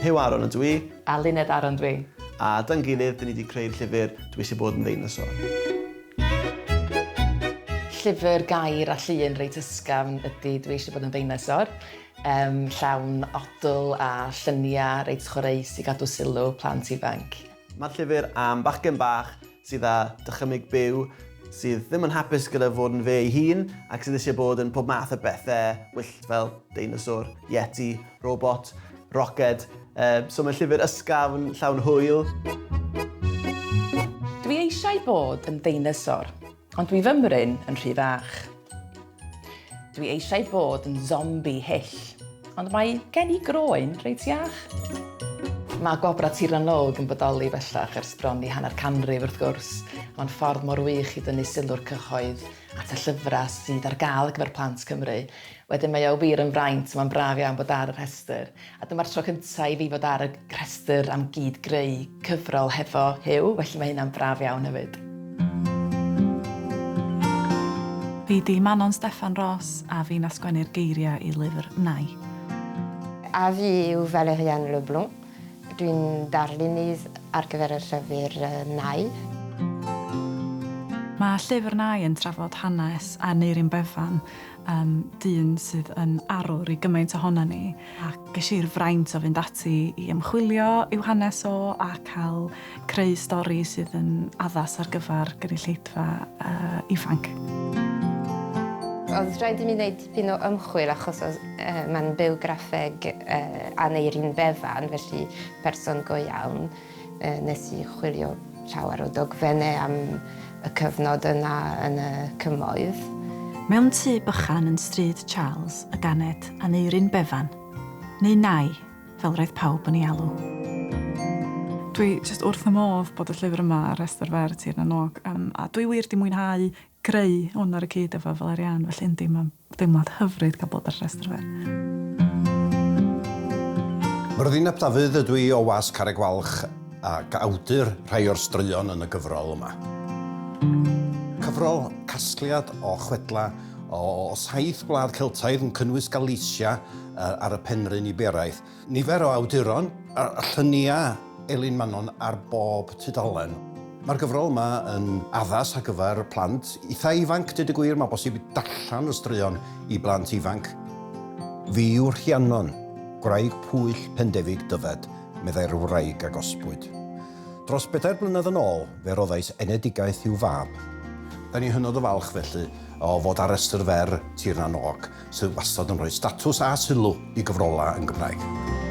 Huw Aron ydw i. A Luned Aron dwi. A dan gilydd, dyn ni wedi creu'r llyfr Dwi eisiau bod yn ddeinosor. Llyfr gair a llun reit ysgafn ydy Dwi eisiau bod yn ddeinosor. Llawn odl a lluniau reit chwaraeus i gadw sylw plant ifanc. Mae'r llyfr am bachgen bach sydd â dychymyg byw, sydd ddim yn hapus gyda fod yn fe ei hun ac sydd eisiau bod yn pob math o bethau wyllt fel deinosor, yeti, robot, roced. So mae'n llyfr ysgafn, llawn hwyl. Dwi eisiau bod yn deinosor, ond dwi fymryn yn rhy fach. Dwi eisiau bod yn zombi hyll, ond mae gen I groen reit iach. Mae Gwobrau Tir Na yn bodoli bellach ers bron I hanner canrif wrth gwrs. Mae'n ffordd mor wych I dynnu sylw'r cyhoedd at y llyfrau sydd ar gael gyfer plant Cymru. Wedyn mae o wir yn fraint, mae'n braf iawn bod ar y rhestr. A dyma'r tro cyntaf I fi fod ar y rhestr am gyd greu cyfrol hefo Huw, felly mae hynna'n braf iawn hefyd. Fi di Manon Steffan Ross a fi'n asgwennu'r geiriau I lyfr Nai. A fi yw Valerian Leblon. Dwi'n darlunydd ar gyfer y llyfr Nai. Mae llyfr Nai yn trafod hanes Aneurin Befan, dyn sydd yn arwr I gymaint ohono ni. A ges i'r fraint o fynd ati I ymchwilio i'w hanes o a cael creu stori sydd yn addas ar gyfer gynulleidfa ifanc. Oedd rhaid I mi wneud dipyn o ymchwil achos mae'n bywgraffeg Aneurin Befan, felly person go iawn. Nes I chwilio llawer o dogfennau am y cyfnod yna yn y cymoedd. Mewn tŷ bychan yn stryd Charles y ganed Aneurin Befan, neu Nai, fel roedd pawb yn ei alw. Dwi jyst wrth y modd bod y llyfr yma ar rhestr fer Tir Na, a dwi wir di mwynhau greu hwn ar y cyd efo Valerian, felly yndi, mae'n deimlad hyfryd cael bod ar rhestr fer. Myrddin ap Dafydd ydw I o was Carreg Walch ac awdur rhai o'r straeon yn y gyfrol yma. Cyfrol casgliad o chwedla o 7 gwlad Celtaidd yn cynnwys Galicia ar y penrhyn Iberaeth. Nifer o awduron a llunia Elin Manon ar bob tudalen. Mae'r gyfrol yma yn addas ar gyfer plant eitha ifanc, dyd y gwir, mae bosib I darllen y straeon I blant ifanc. Fi yw'r Rhiannon, gwraig pwyll pendefig dyfed, meddai'r wraig ag osbwyd. Dros 4 blynedd yn ôl, fe roddais enedigaeth i'w fab. Da ni hynod o falch felly o fod ar restr fer Tir Na, sydd wastad yn rhoi statws a sylw I gyfrolau yn Gymraeg.